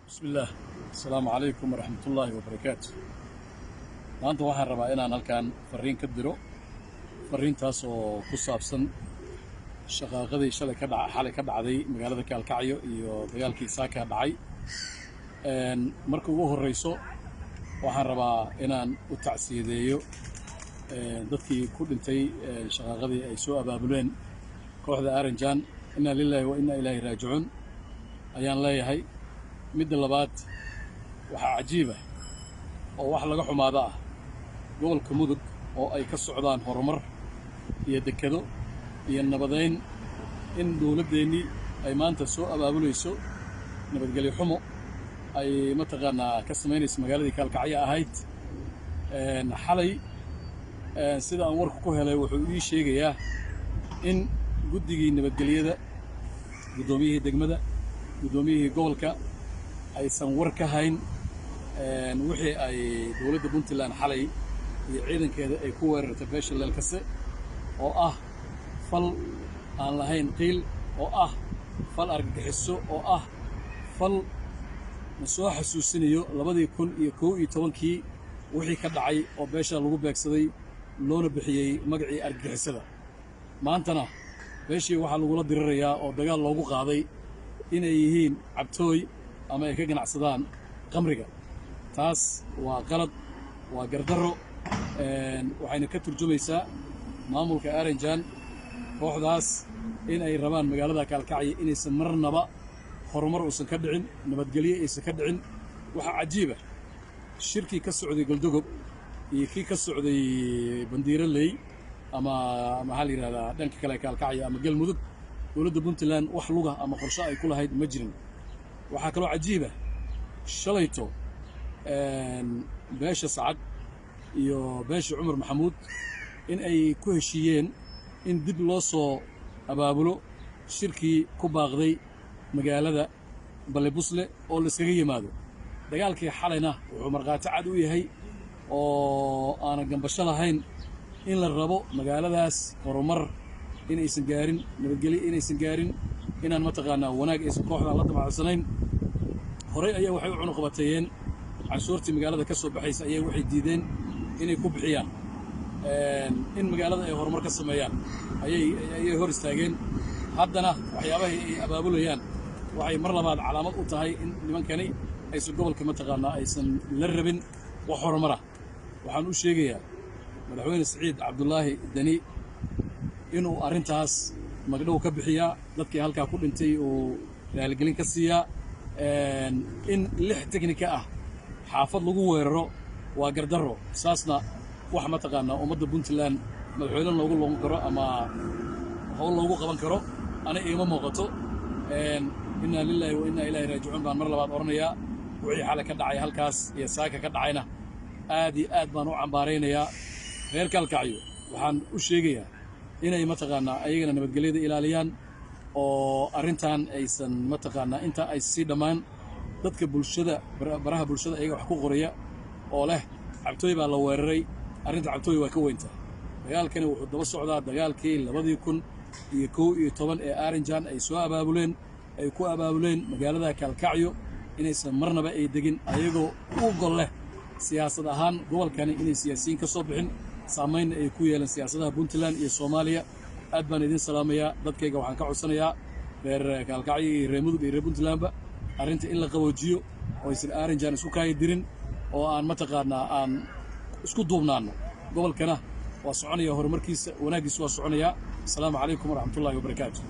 بسم الله. السلام عليكم ورحمة الله وبركاته. maanta waxaan rabaa inaan halkaan fariin ka diro fariintaas oo ku saabsan shaqaaqadii xalay ka dhacday magaalada Kaalkacyo iyo dagaalkii saaka dhacay. marka ugu horeyso waxaan rabaa inaan u tacsiyadeeyo dadkii ku dhintay shaqaaqadii ay soo abaabuleen kooxda Aranjan. inna lillahi wa inna ilayhi raaji'uun ayaan leeyahay. midda labaad waxa cajiib ah oo wax laga xumaada ah gobolka Mudug oo ay ka socdaan horumar iyo dekado iyo nabadeyn in dawladdeeni ay maanta soo abaabulayso nabadgelyo xumo ay mataqaanaa ka sameynayso magaaladii Kaalkacyo ahayd. xalay sida aan warku ku helay wuxuu ii sheegayaa in guddigii nabadgelyada gudoomiyihii degmada gudoomiyihii gobolka aysan war ka hayn wixii ay dawladda Puntland xalay iyo ciidankeeda ay ku weerartay beesha Leelkase oo ah fal aan lahayn qiil, oo ah fal argagixiso, oo ah fal ma soo xasuusinayo 2011kii wixii ka dhacay oo beesha lagu beegsaday loona bixiyay magacii argagixisada. maantana beeshii waxaa lagula dirirayaa oo dagaal loogu qaaday inay yihiin cabtooy ama ay ka ganacsadaan qamriga. taas waa qalad, waa gardarro, waxayna ka turjumaysaa maamulka Aranjan kooxdaas in ay rabaan magaalada Kaalkacyo inaysan marnaba horumar uusan ka dhicin, nabadgelyo aysan ka dhicin. waxaa cajiiba shirkii ka socday Galdogob iyo kii ka socday Bandiiraley ama maxaa la yidhahdaa dhanka kale Kaalkacyo ama Galmudug, dowladda Puntland wax luga ama qorshe ay ku lahayd ma jirin. waxaa kaloo cajiiba shalayto beesha Sacad iyo beesha Cumar Maxamuud in ay ku heshiiyeen in dib loo soo abaabulo shirkii ku baaqday magaalada Balebusle oo la iskaga yimaado. dagaalkii xalayna wuxuu markhaati cad u yahay oo aanan gambasho lahayn in la rabo magaaladaas horumar inaysan gaarin, nabadgelyo inaysan gaarin, inaan mataqaanaa wanaag aysan kooxdan la damacsanayn. horey ayaa waxay u cunuqabateeyeen canshuurtii magaalada ka soo baxaysa ayay waxay diideen inay ku bixiyaan in magaalada ay horumar ka sameeyaan ayay hor istaageen. haddana waxyaabaha ay abaabulayaan waxay mar labaad calaamad u tahay in nimankani aysan gobolka mataqaanaa aysan la rabin wax horumara. waxaan u sheegayaa madaxweyne Siciid Cabdullaahi Dani inuu arrintaas magdhow ka bixiyaa, dadkii halkaa ku dhintay uu raaligelin ka siiyaa. in 6 teknika ah xaafad lagu weeraro waa gardarro. saasna wax mataqaanaa ummadda Puntland madaxweyne loogu loogan karo ama hawl loogu qaban karo ana iima muuqato. inna lillahi wa inna ilayhi raaji'uun baan mar labaad oranayaa. wixii xalay ka dhacay halkaas iyo saaka ka dhacayna aad iyo aad baan u cambaaraynayaa. reer Kaalkacyo waxaan u sheegayaa inay mataqaanaa ayagana nabadgelyada ilaaliyaan oo arrintan aysan mataqaanaa inta ay sii dhammaan dadka bulshada baraha bulshada ayaga wax ku qoraya oo leh cabtooy baa la weeraray. arrinta cabtooy waa ka weynta. dagaalkani wuxuu daba socdaa dagaalkii 2011 ee Aranjan ay soo abaabuleen, ay ku abaabuleen magaalada Kaalkacyo inaysan marnaba ay degin ayagoo u gol leh siyaasad ahaan gobolkani inay siyaasiyiin ka soo bixin, saameynna ay ku yeelan siyaasadaha Puntland iyo Soomaaliya. aad baan idin salaamayaa. dadkayga waxaan ka codsanayaa reer Kaalkacyo iyo reer Mudug iyo reer Puntlandba arrinta in la qaboojiyo oo aysan Aranjan isku kaaya dirin oo aan mataqaanaa aan isku duubnaano. gobolkana waa soconaya horumarkiisa, wanaaggiisa waa soconaya. asalaamu calaykum waraxmatullaahi wabarakaatu.